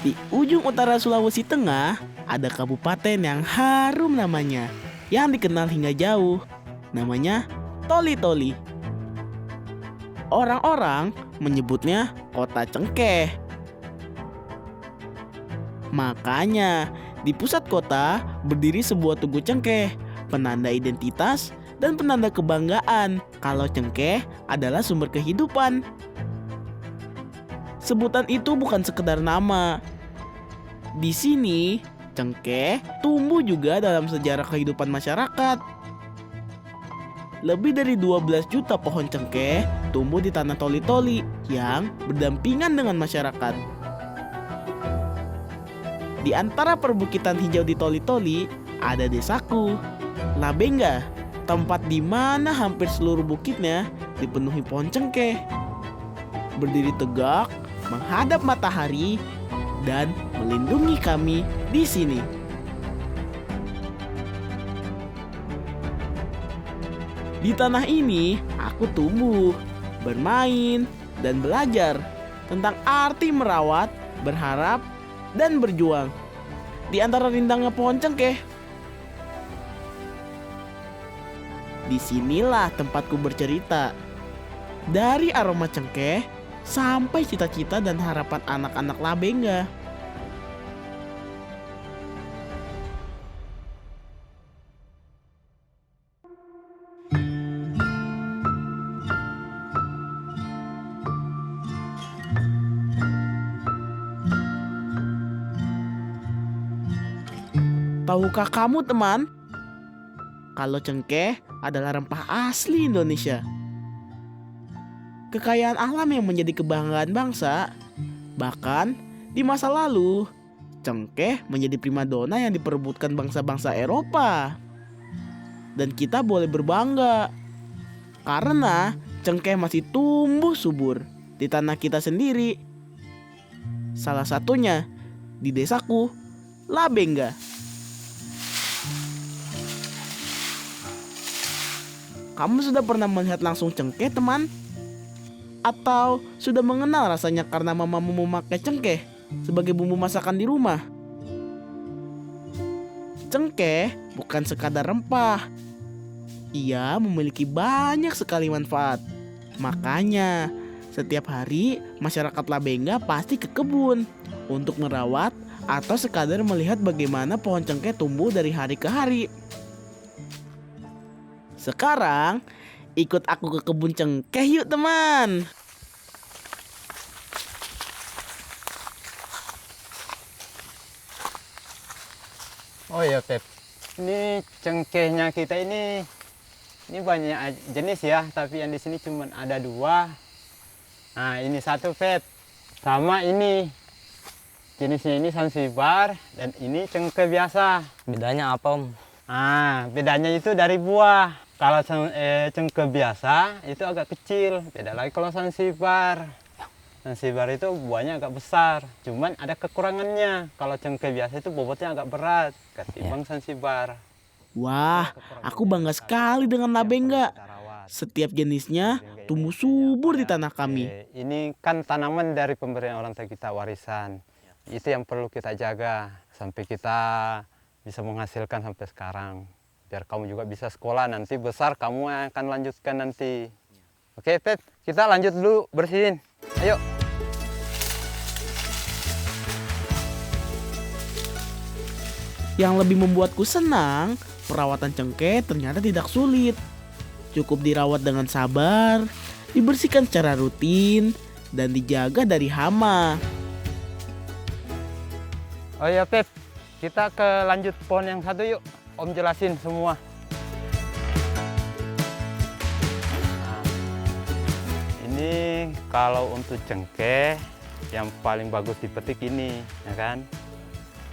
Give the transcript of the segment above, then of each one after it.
Di ujung utara Sulawesi Tengah, ada kabupaten yang harum namanya, yang dikenal hingga jauh. Namanya Toli-Toli. Orang-orang menyebutnya kota cengkeh. Makanya, di pusat kota berdiri sebuah tugu cengkeh, penanda identitas dan penanda kebanggaan kalau cengkeh adalah sumber kehidupan. Sebutan itu bukan sekedar nama. Di sini, cengkeh tumbuh juga dalam sejarah kehidupan masyarakat. Lebih dari 12 juta pohon cengkeh tumbuh di tanah Toli-Toli yang berdampingan dengan masyarakat. Di antara perbukitan hijau di Toli-Toli, ada desaku, Labengga, tempat di mana hampir seluruh bukitnya dipenuhi pohon cengkeh. Berdiri tegak, menghadap matahari, dan melindungi kami di sini. Di tanah ini, aku tumbuh, bermain, dan belajar tentang arti merawat, berharap, dan berjuang di antara rindangnya pohon cengkeh. Disinilah tempatku bercerita. Dari aroma cengkeh sampai cita-cita dan harapan anak-anak Labengga. Tahukah kamu teman, kalau cengkeh adalah rempah asli Indonesia? Kekayaan alam yang menjadi kebanggaan bangsa. Bahkan di masa lalu, cengkeh menjadi primadona yang diperebutkan bangsa-bangsa Eropa. Dan kita boleh berbangga karena cengkeh masih tumbuh subur di tanah kita sendiri. Salah satunya di desaku, Labengga. Kamu sudah pernah melihat langsung cengkeh, teman? Atau sudah mengenal rasanya karena mamamu memakai cengkeh sebagai bumbu masakan di rumah? Cengkeh bukan sekadar rempah. Ia memiliki banyak sekali manfaat. Makanya, setiap hari masyarakat Labengga pasti ke kebun untuk merawat atau sekadar melihat bagaimana pohon cengkeh tumbuh dari hari ke hari. Sekarang, ikut aku ke kebun cengkeh yuk teman. Oh ya Pep, ini cengkehnya kita ini banyak jenis ya, tapi yang di sini cuma ada 2. Nah ini satu Pep, sama ini jenisnya ini Zanzibar dan ini cengkeh biasa. Bedanya apa Om? Nah bedanya itu dari buah. Kalau cengkeh biasa itu agak kecil, beda lagi kalau Zanzibar. Zanzibar itu buahnya agak besar, cuman ada kekurangannya. Kalau cengkeh biasa itu bobotnya agak berat ketimbang Zanzibar. Wah, aku bangga sekali dengan Labengga. Setiap jenisnya tumbuh subur di tanah kami. Ini kan tanaman dari pemberian orang tua kita, warisan. Itu yang perlu kita jaga sampai kita bisa menghasilkan sampai sekarang. Biar kamu juga bisa sekolah, nanti besar kamu akan lanjutkan nanti. Oke Pep, kita lanjut dulu bersihin. Ayo. Yang lebih membuatku senang, perawatan cengkeh ternyata tidak sulit. Cukup dirawat dengan sabar, dibersihkan secara rutin, dan dijaga dari hama. Oh ya Pep, kita ke lanjut pohon yang satu yuk. Om jelasin semua. Nah, ini kalau untuk cengkeh yang paling bagus dipetik ini, ya kan?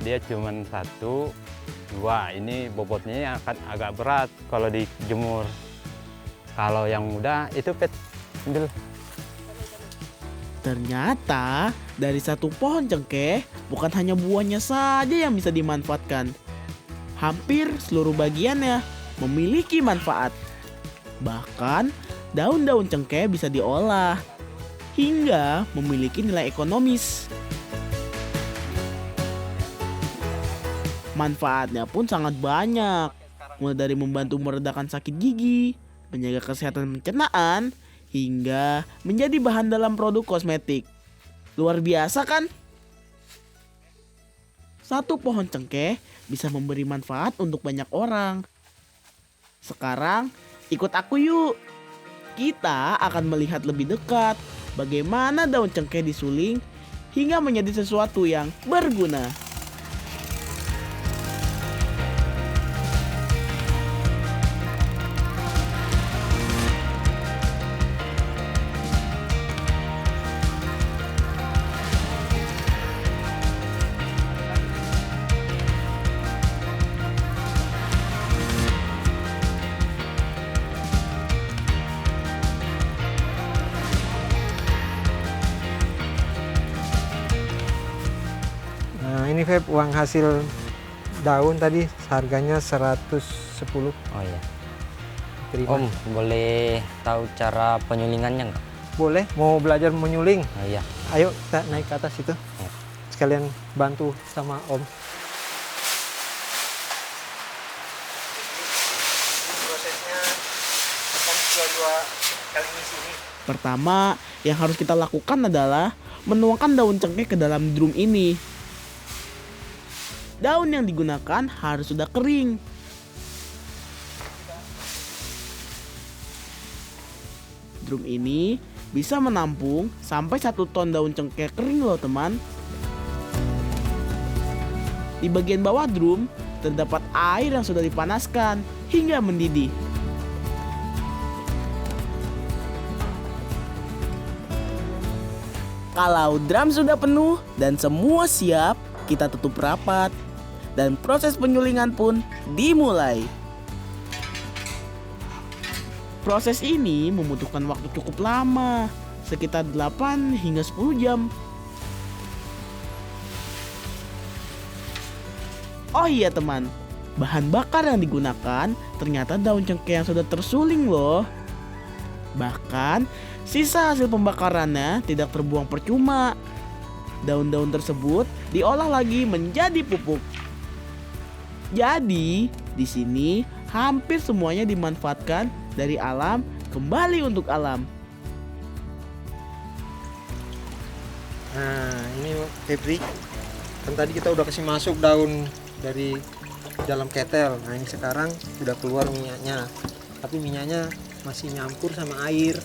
Dia cuma 1, 2. Ini bobotnya akan agak berat kalau dijemur. Kalau yang muda itu Pep, ambil. Ternyata dari satu pohon cengkeh bukan hanya buahnya saja yang bisa dimanfaatkan. Hampir seluruh bagiannya memiliki manfaat. Bahkan daun-daun cengkeh bisa diolah hingga memiliki nilai ekonomis. Manfaatnya pun sangat banyak, mulai dari membantu meredakan sakit gigi, menjaga kesehatan pencernaan, hingga menjadi bahan dalam produk kosmetik. Luar biasa kan? Satu pohon cengkeh bisa memberi manfaat untuk banyak orang. Sekarang ikut aku yuk. Kita akan melihat lebih dekat bagaimana daun cengkeh disuling hingga menjadi sesuatu yang berguna. Nah, ini Feb, uang hasil daun tadi harganya 110. Oh iya. Terima. Om, boleh tahu cara penyulingannya nggak? Boleh, mau belajar menyuling? Oh iya. Ayo kita naik ke atas itu. Sekalian bantu sama Om. Prosesnya akan dua kali ngisi ini. Pertama, yang harus kita lakukan adalah menuangkan daun cengkeh ke dalam drum ini. Daun yang digunakan harus sudah kering. Drum ini bisa menampung sampai 1 ton daun cengkeh kering loh teman. Di bagian bawah drum terdapat air yang sudah dipanaskan hingga mendidih. Kalau drum sudah penuh dan semua siap, kita tutup rapat dan proses penyulingan pun dimulai. Proses ini membutuhkan waktu cukup lama, sekitar 8 hingga 10 jam. Oh iya teman, bahan bakar yang digunakan ternyata daun cengkeh yang sudah tersuling loh. Bahkan sisa hasil pembakarannya tidak terbuang percuma. Daun-daun tersebut diolah lagi menjadi pupuk. Jadi, di sini hampir semuanya dimanfaatkan dari alam kembali untuk alam. Nah, ini Febri. Kan tadi kita udah kasih masuk daun dari dalam ketel. Nah, ini sekarang udah keluar minyaknya. Tapi minyaknya masih nyampur sama air.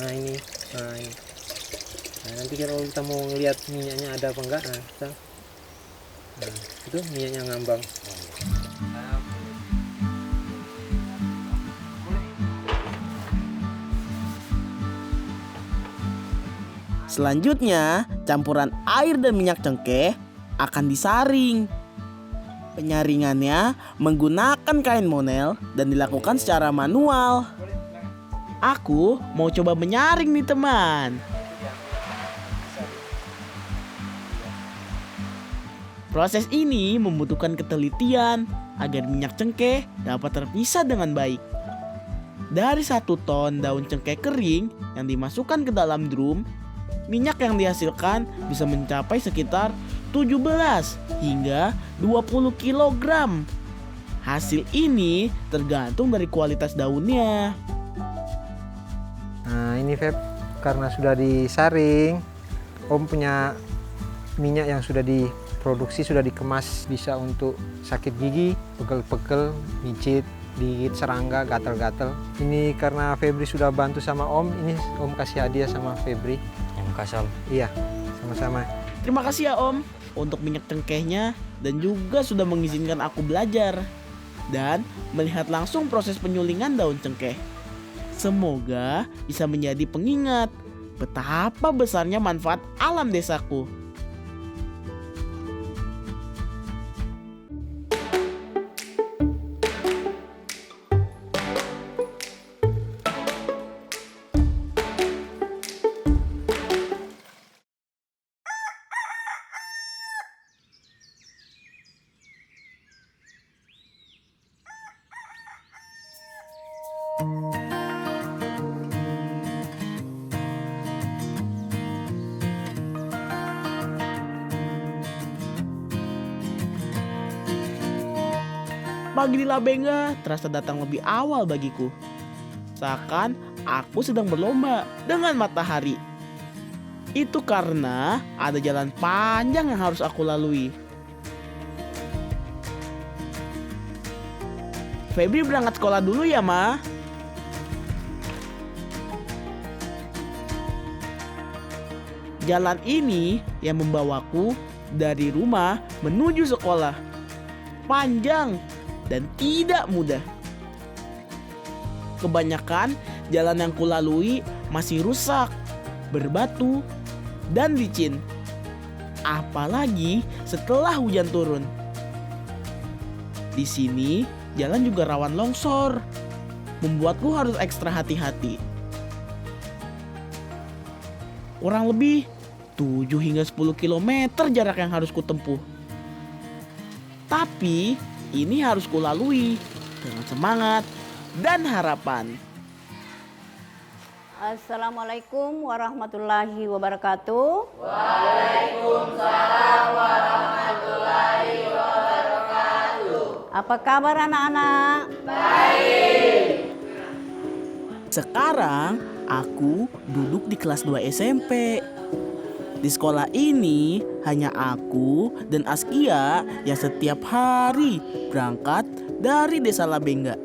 Nah, ini. Nah, nanti kalau kita mau ngelihat minyaknya ada apa enggak, nah itu minyaknya ngambang. Selanjutnya, campuran air dan minyak cengkeh akan disaring. Penyaringannya menggunakan kain monel dan dilakukan secara manual. Aku mau coba menyaring nih teman. Proses ini membutuhkan ketelitian agar minyak cengkeh dapat terpisah dengan baik. Dari 1 ton daun cengkeh kering yang dimasukkan ke dalam drum, minyak yang dihasilkan bisa mencapai sekitar 17 hingga 20 kg. Hasil ini tergantung dari kualitas daunnya. Nah, ini Feb, karena sudah disaring, Om punya minyak yang sudah diproduksi, sudah dikemas, bisa untuk sakit gigi, pegel-pegel, micit, digigit serangga, gatal-gatal. Ini karena Febri sudah bantu sama Om, ini Om kasih hadiah sama Febri. Yang kasih Om. Iya, sama-sama. Terima kasih ya Om untuk minyak cengkehnya dan juga sudah mengizinkan aku belajar dan melihat langsung proses penyulingan daun cengkeh. Semoga bisa menjadi pengingat betapa besarnya manfaat alam desaku. Pagi di Labengga terasa datang lebih awal bagiku. Seakan aku sedang berlomba dengan matahari. Itu karena ada jalan panjang yang harus aku lalui. Febri berangkat sekolah dulu ya, Ma. Jalan ini yang membawaku dari rumah menuju sekolah. Panjang dan tidak mudah. Kebanyakan jalan yang kulalui masih rusak, berbatu, dan licin. Apalagi setelah hujan turun. Di sini jalan juga rawan longsor, membuatku harus ekstra hati-hati. Kurang lebih 7 hingga 10 km jarak yang harus kutempuh. Tapi ini harus kulalui dengan semangat dan harapan. Assalamualaikum warahmatullahi wabarakatuh. Apa kabar anak-anak? Sekarang aku duduk di kelas 2 SMP. Di sekolah ini hanya aku dan Askia yang setiap hari berangkat dari desa Labengga.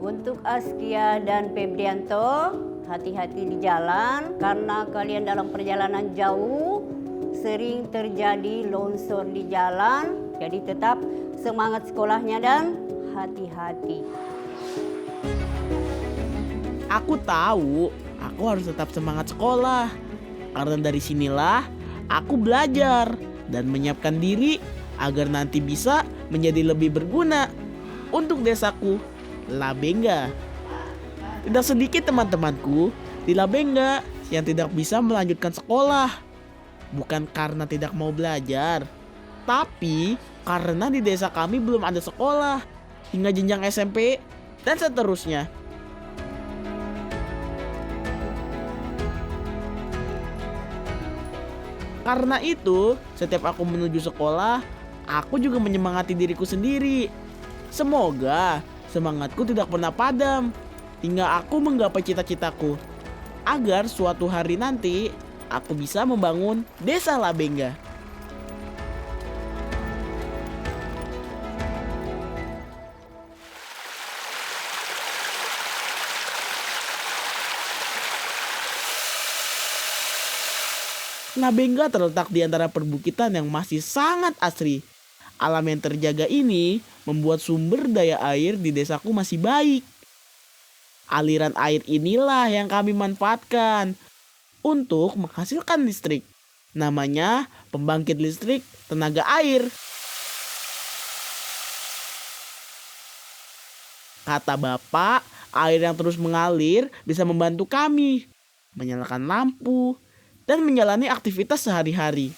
Untuk Askia dan Febrianto, hati-hati di jalan karena kalian dalam perjalanan jauh sering terjadi longsor di jalan. Jadi tetap semangat sekolahnya dan hati-hati. Aku tahu aku harus tetap semangat sekolah. Karena dari sinilah aku belajar dan menyiapkan diri agar nanti bisa menjadi lebih berguna untuk desaku, Labengga. Tidak sedikit teman-temanku di Labengga yang tidak bisa melanjutkan sekolah. Bukan karena tidak mau belajar, tapi karena di desa kami belum ada sekolah hingga jenjang SMP dan seterusnya. Karena itu, setiap aku menuju sekolah, aku juga menyemangati diriku sendiri. Semoga semangatku tidak pernah padam hingga aku menggapai cita-citaku. Agar suatu hari nanti aku bisa membangun desa Labengga. Labengga terletak di antara perbukitan yang masih sangat asri. Alam yang terjaga ini membuat sumber daya air di desaku masih baik. Aliran air inilah yang kami manfaatkan untuk menghasilkan listrik. Namanya pembangkit listrik tenaga air. Kata Bapak, air yang terus mengalir bisa membantu kami menyalakan lampu dan menjalani aktivitas sehari-hari.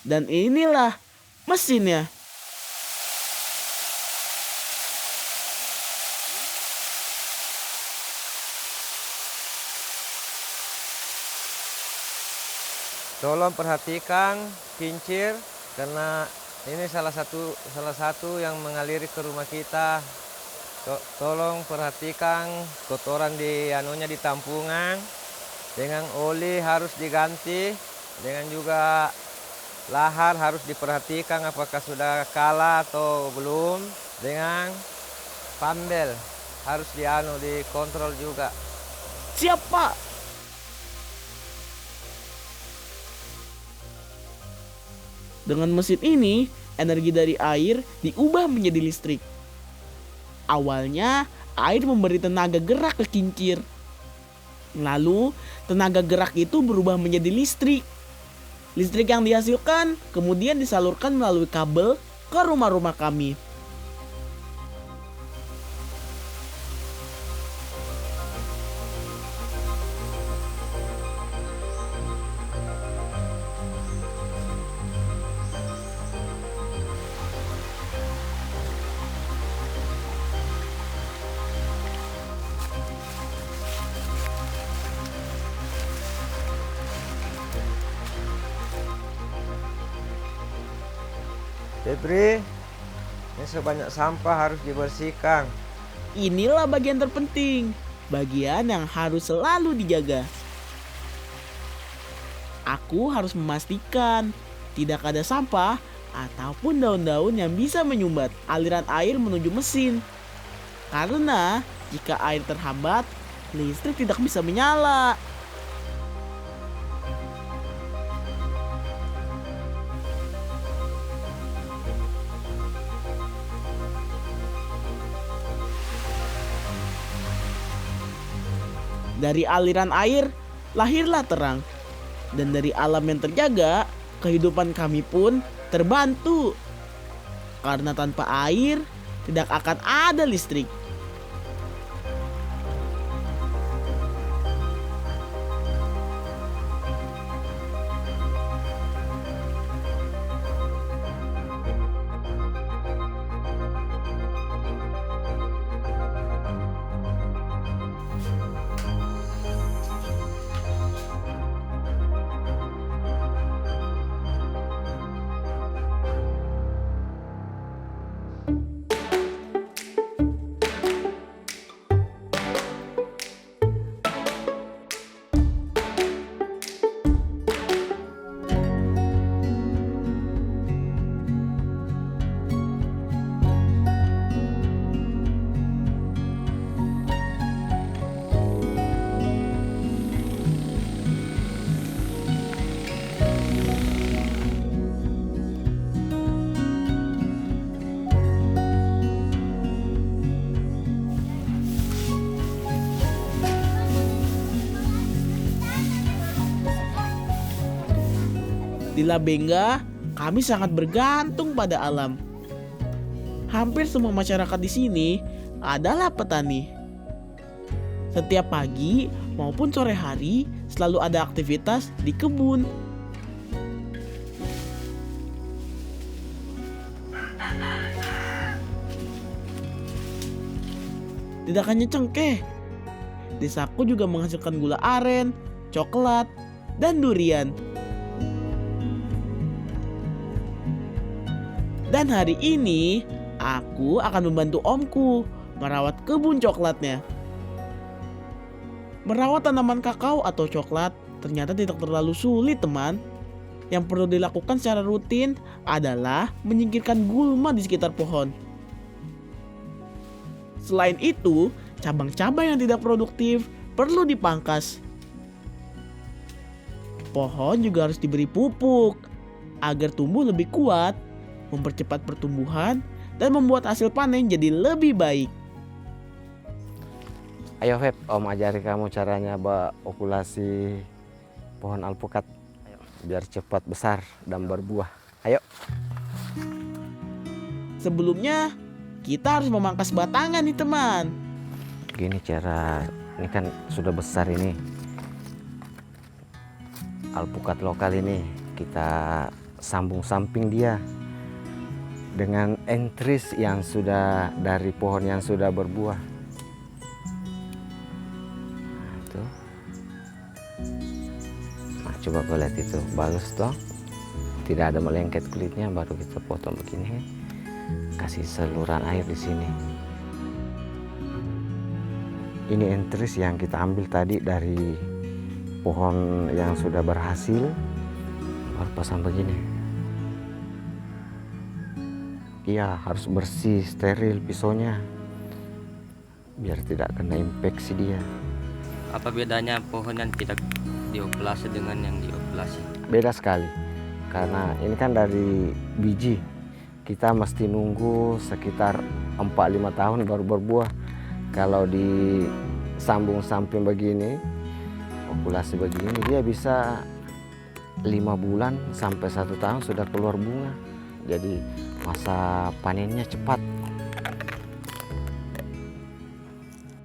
Dan inilah mesinnya. Tolong perhatikan kincir karena ini salah satu yang mengaliri ke rumah kita. Tolong perhatikan kotoran di di tampungan. Dengan oli harus diganti, dengan juga lahar harus diperhatikan apakah sudah kalah atau belum. Dengan pambel harus dikontrol juga. Siap, Pak. Dengan mesin ini, energi dari air diubah menjadi listrik. Awalnya, air memberi tenaga gerak ke kincir. Lalu, tenaga gerak itu berubah menjadi listrik. Listrik yang dihasilkan kemudian disalurkan melalui kabel ke rumah-rumah kami. Febri, Sebanyak sampah harus dibersihkan. Inilah bagian terpenting, bagian yang harus selalu dijaga. Aku harus memastikan tidak ada sampah ataupun daun-daun yang bisa menyumbat aliran air menuju mesin. Karena jika air terhambat, listrik tidak bisa menyala. Dari aliran air, lahirlah terang. Dan dari alam yang terjaga, kehidupan kami pun terbantu. Karena tanpa air, tidak akan ada listrik. Di Labenga, kami sangat bergantung pada alam. Hampir semua masyarakat di sini adalah petani. Setiap pagi maupun sore hari selalu ada aktivitas di kebun. Tidak hanya cengkeh, desaku juga menghasilkan gula aren, coklat, dan durian. Dan hari ini, aku akan membantu omku merawat kebun coklatnya. Merawat tanaman kakao atau coklat ternyata tidak terlalu sulit, teman. Yang perlu dilakukan secara rutin adalah menyingkirkan gulma di sekitar pohon. Selain itu, cabang-cabang yang tidak produktif perlu dipangkas. Pohon juga harus diberi pupuk agar tumbuh lebih kuat, mempercepat pertumbuhan, dan membuat hasil panen jadi lebih baik. Ayo Feb, Om ajari kamu caranya okulasi pohon alpukat. Biar cepat besar dan berbuah. Ayo. Sebelumnya, kita harus memangkas batangan nih teman. Gini cara, ini kan sudah besar ini. Alpukat lokal ini kita sambung samping dia dengan entris yang sudah dari pohon yang sudah berbuah. Nah, itu. Nah, coba kau lihat itu, bagus toh. Tidak ada melengket kulitnya, baru kita potong begini. Kasih saluran air di sini. Ini entris yang kita ambil tadi dari pohon yang sudah berhasil, baru pasang begini. Iya, harus bersih, steril pisaunya biar tidak kena infeksi dia. Apa bedanya pohon yang tidak diokulasi dengan yang diokulasi? Beda sekali, karena ini kan dari biji. Kita mesti nunggu sekitar 4-5 tahun baru berbuah. Kalau disambung samping begini, okulasi begini, dia bisa 5 bulan sampai 1 tahun sudah keluar bunga. Jadi masa panennya cepat.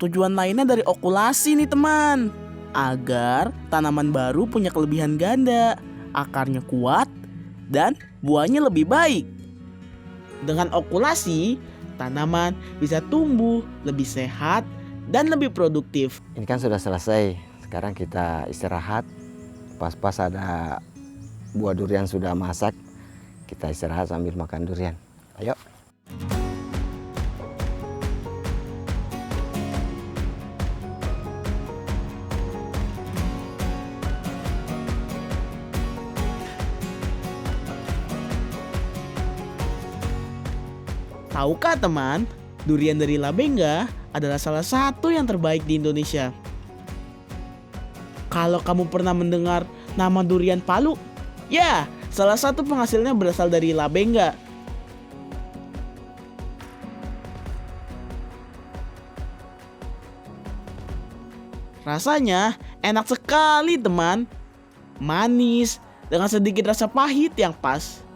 Tujuan lainnya dari okulasi nih teman, agar tanaman baru punya kelebihan ganda, akarnya kuat, dan buahnya lebih baik. Dengan okulasi, tanaman bisa tumbuh lebih sehat dan lebih produktif. Ini kan sudah selesai. Sekarang kita istirahat. Pas-pas ada buah durian sudah masak. Kita istirahat sambil makan durian. Ayo. Tahukah teman, durian dari Labenga adalah salah satu yang terbaik di Indonesia. Kalau kamu pernah mendengar nama durian Palu, ya, salah satu penghasilnya berasal dari Labenga. Rasanya enak sekali teman, manis dengan sedikit rasa pahit yang pas.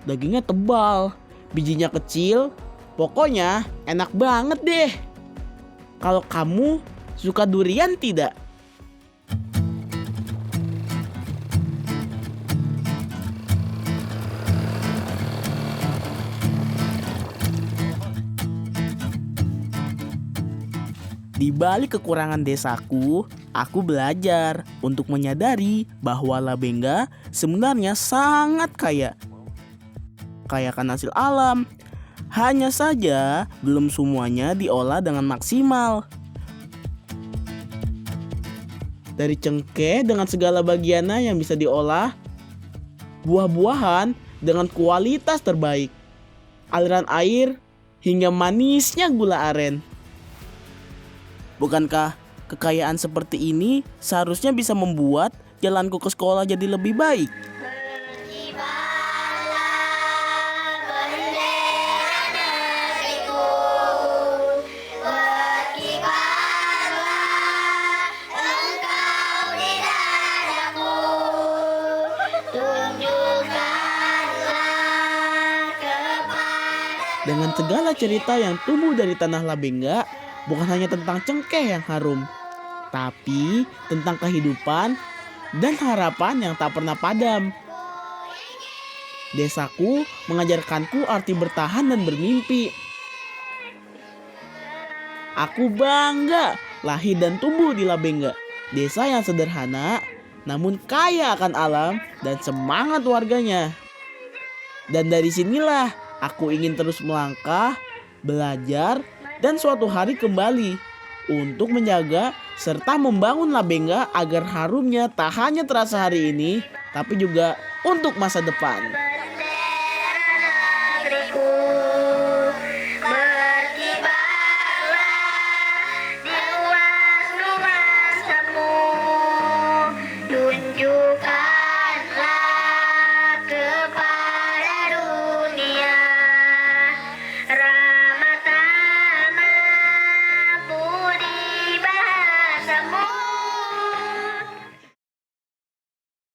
Dagingnya tebal, bijinya kecil, pokoknya enak banget deh. Kalau kamu suka durian tidak? Di balik kekurangan desaku, aku belajar untuk menyadari bahwa Labenga sebenarnya sangat kaya. Kaya akan hasil alam. Hanya saja belum semuanya diolah dengan maksimal. Dari cengkeh dengan segala bagiannya yang bisa diolah, buah-buahan dengan kualitas terbaik, aliran air hingga manisnya gula aren. Bukankah kekayaan seperti ini seharusnya bisa membuat jalanku ke sekolah jadi lebih baik? Dengan segala cerita yang tumbuh dari tanah Labenga, bukan hanya tentang cengkeh yang harum, tapi tentang kehidupan dan harapan yang tak pernah padam. Desaku mengajarkanku arti bertahan dan bermimpi. Aku bangga lahir dan tumbuh di Labenga, desa yang sederhana namun kaya akan alam dan semangat warganya. Dan dari sinilah aku ingin terus melangkah, belajar, dan suatu hari kembali untuk menjaga serta membangun Labenga agar harumnya tak hanya terasa hari ini, tapi juga untuk masa depan. Negeriku.